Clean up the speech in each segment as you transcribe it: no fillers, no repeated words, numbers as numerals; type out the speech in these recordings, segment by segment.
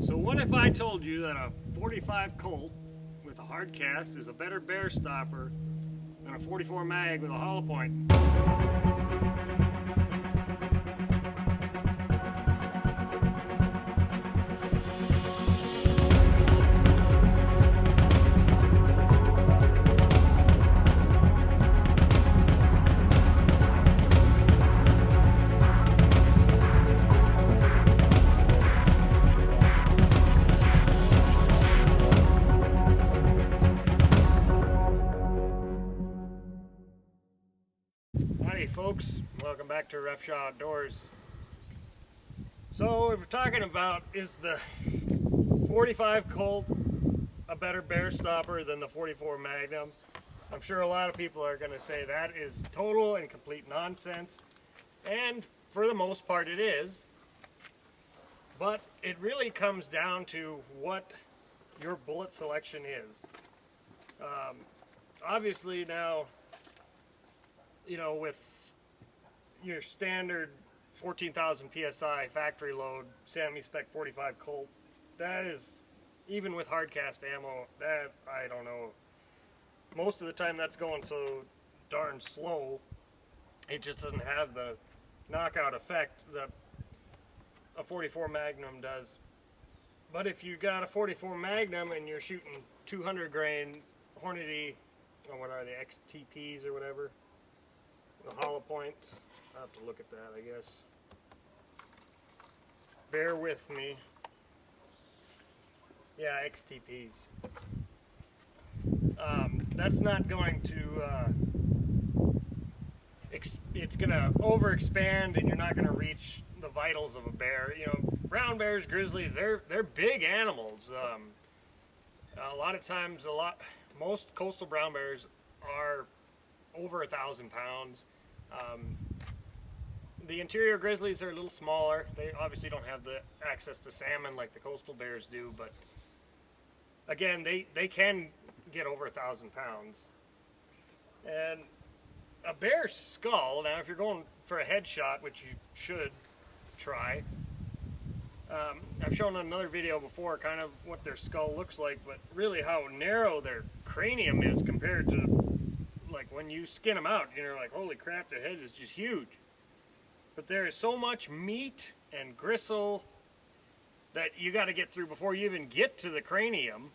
So what if I told you that a 45 Colt with a hard cast is a better bear stopper than a 44 mag with a hollow point? Howdy folks, welcome back to Rough Shot Outdoors. So what we're talking about is the 45 Colt a better bear stopper than the 44 Magnum. I'm sure a lot of people are going to say that is total and complete nonsense, and for the most part it is, but it really comes down to what your bullet selection is. Obviously now, you know, with your standard 14,000 psi factory load semi-spec 45 Colt, that is, even with hard cast ammo, that, I don't know, most of the time that's going so darn slow, it just doesn't have the knockout effect that a 44 Magnum does. But if you got a 44 Magnum and you're shooting 200 grain Hornady, or what are they, XTPs or whatever, the hollow points, I'll have to look at that, I guess. Bear with me. Yeah, XTPs. That's not going to, it's going to overexpand and you're not going to reach the vitals of a bear. You know, brown bears, grizzlies, they're big animals. A lot of times, most coastal brown bears are over 1,000 pounds. The interior grizzlies are a little smaller. They obviously don't have the access to salmon like the coastal bears do, but again, they can get over 1,000 pounds. And a bear's skull, now if you're going for a headshot, which you should try, I've shown in another video before kind of what their skull looks like, but really how narrow their cranium is compared to, like, when you skin them out, you're like, holy crap, their head is just huge. But there is so much meat and gristle that you got to get through before you even get to the cranium,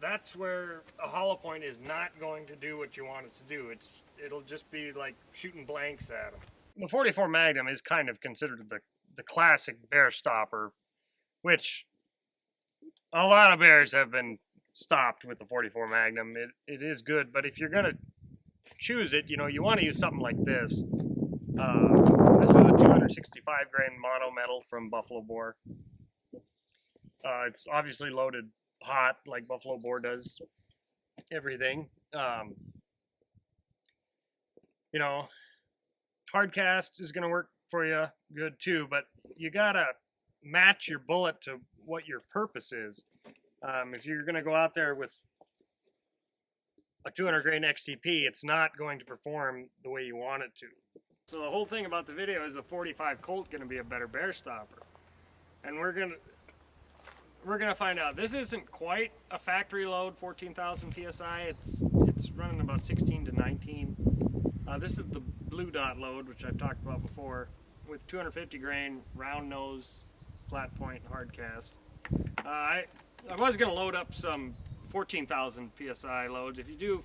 that's where a hollow point is not going to do what you want it to do. It'll just be like shooting blanks at them. The 44 Magnum is kind of considered the classic bear stopper, which a lot of bears have been stopped with the 44 Magnum. It is good, but if you're gonna choose it, you know, you want to use something like this. This is a 265 grain mono metal from Buffalo Bore. It's obviously loaded hot like Buffalo Bore does everything. You know, hard cast is going to work for you good too, but you gotta match your bullet to what your purpose is. If you're going to go out there with a 200 grain XTP, it's not going to perform the way you want it to. So the whole thing about the video is the 45 Colt going to be a better bear stopper, and we're gonna find out. This isn't quite a factory load 14,000 psi. It's running about 16 to 19. This is the blue dot load, which I've talked about before, with 250 grain round nose, flat point, hard cast. I was gonna load up some 14,000 psi loads. If you do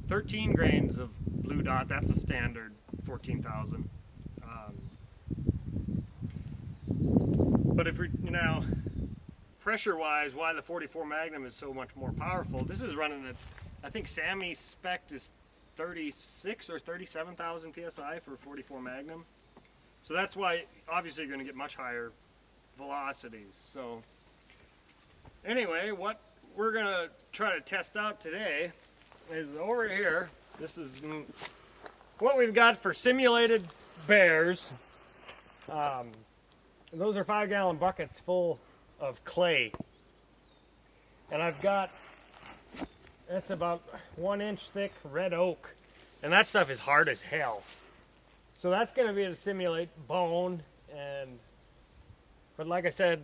13 grains of blue dot, that's a standard 14,000. But if we, you know, pressure wise, why the 44 Magnum is so much more powerful, this is running at, I think Sammy spec is 36 or 37,000 psi for 44 Magnum. So that's why obviously you're going to get much higher velocities. So anyway, what we're going to try to test out today is over here. This is what we've got for simulated bears. Those are 5-gallon buckets full of clay, and I've got, that's about 1 inch thick red oak, and that stuff is hard as hell. So that's going to be to simulate bone and But like I said,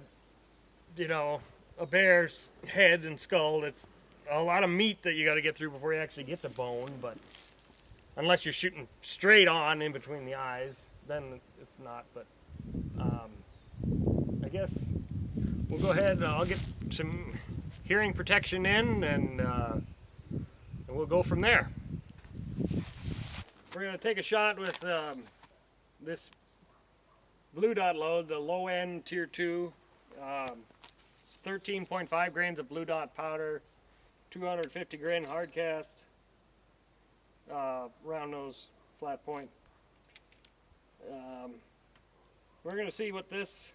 you know, a bear's head and skull, it's a lot of meat that you got to get through before you actually get the bone. But unless you're shooting straight on in between the eyes, then it's not. But I guess we'll go ahead and I'll get some hearing protection in, and we'll go from there. We're going to take a shot with this blue dot load, the low end tier 2. It's 13.5 grains of blue dot powder, 250 grain hard cast, round nose, flat point. We're going to see what this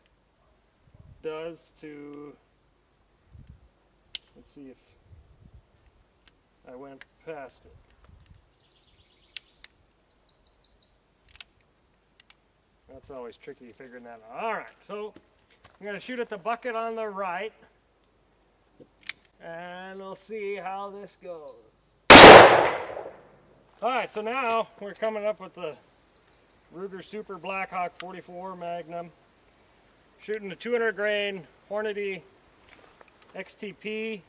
does to, let's see if I went past it. That's always tricky figuring that out. All right, so I'm going to shoot at the bucket on the right, and we'll see how this goes. All right, so now we're coming up with the Ruger Super Blackhawk 44 Magnum, shooting the 200 grain Hornady XTP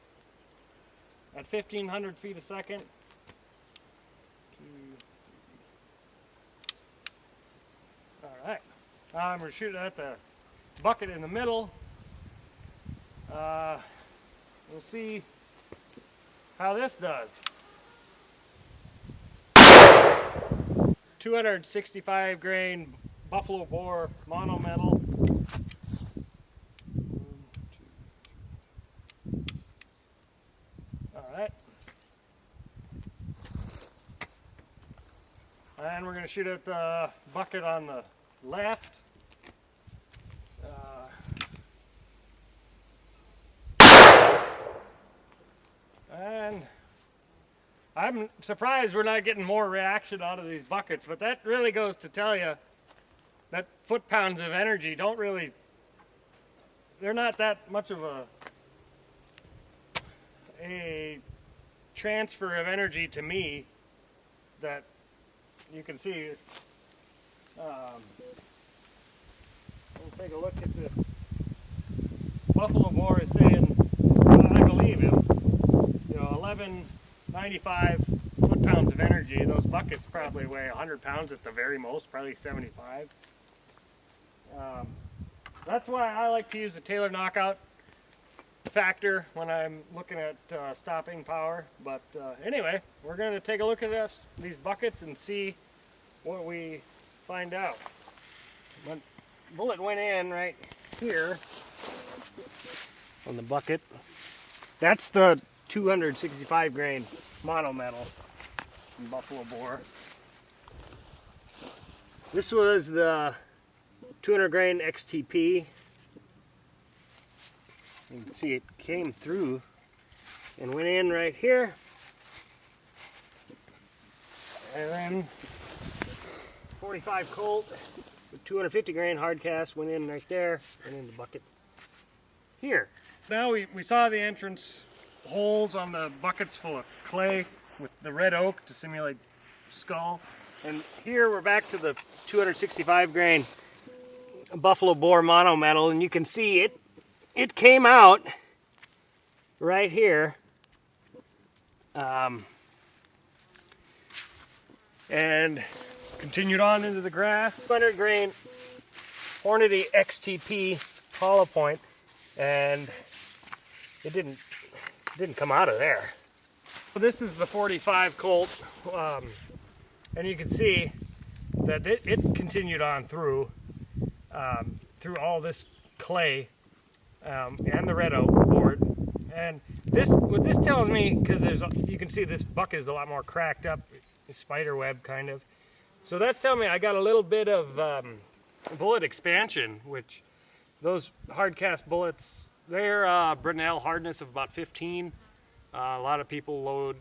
at 1,500 feet a second. All right, we're shooting at the bucket in the middle. We'll see how this does. 265 grain buffalo bore mono metal. All right. And we're going to shoot at the bucket on the left. And I'm surprised we're not getting more reaction out of these buckets, but that really goes to tell you that foot-pounds of energy don't really, they're not that much of a transfer of energy to me that you can see. We'll take a look at this. Buffalo bore is saying, I believe him, 1195 foot-pounds of energy. Those buckets probably weigh 100 pounds at the very most, probably 75. That's why I like to use the Taylor knockout factor when I'm looking at stopping power. But anyway, we're going to take a look at these buckets and see what we find out. One bullet went in right here on the bucket. That's the 265 grain mono metal from buffalo bore. This was the 200 grain XTP. You can see it came through and went in right here. And then 45 Colt with 250 grain hard cast went in right there and in the bucket here. Now we saw the entrance holes on the buckets full of clay with the red oak to simulate skull. And here we're back to the 265 grain buffalo bore mono metal, and you can see it came out right here. And continued on into the grass. 100 grain Hornady XTP hollow point, and it didn't come out of there. So this is the 45 Colt, and you can see that it continued on through all this clay and the red oak board. And what this tells me, because you can see this bucket is a lot more cracked up, spider web kind of. So that's telling me I got a little bit of bullet expansion, which those hard cast bullets, they're Brunel hardness of about 15. A lot of people load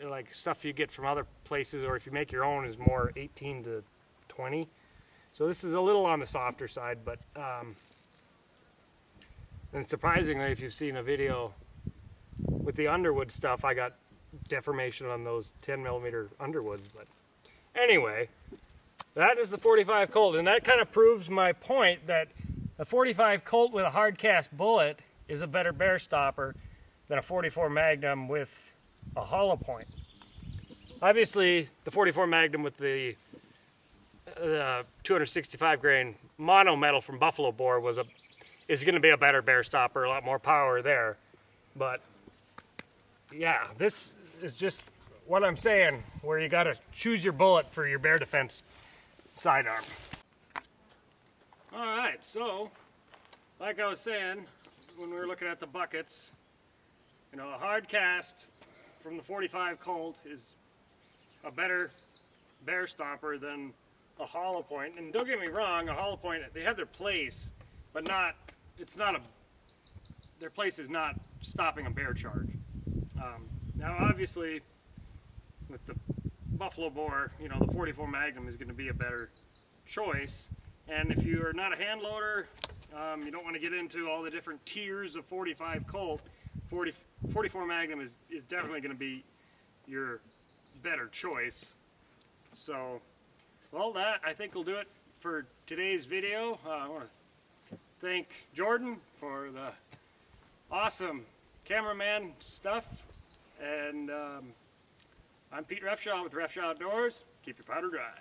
like stuff you get from other places, or if you make your own, is more 18 to 20. So this is a little on the softer side, but and surprisingly, if you've seen a video with the Underwood stuff, I got deformation on those 10mm Underwoods. But anyway, that is the 45 Colt, and that kind of proves my point that A 45 Colt with a hard cast bullet is a better bear stopper than a 44 Magnum with a hollow point. Obviously, the 44 Magnum with the 265 grain mono metal from Buffalo Bore is going to be a better bear stopper, a lot more power there. But yeah, this is just what I'm saying, where you got to choose your bullet for your bear defense sidearm. All right, so like I was saying when we were looking at the buckets, you know, a hard cast from the 45 Colt is a better bear stopper than a hollow point. And don't get me wrong, a hollow point, they have their place, but their place is not stopping a bear charge. Now obviously with the Buffalo Bore, you know, the 44 Magnum is going to be a better choice. And if you are not a hand loader, you don't want to get into all the different tiers of 45 Colt, 44 Magnum is definitely going to be your better choice. So, well, that I think will do it for today's video. I want to thank Jordan for the awesome cameraman stuff. And I'm Pete Refshaw with Refshaw Outdoors. Keep your powder dry.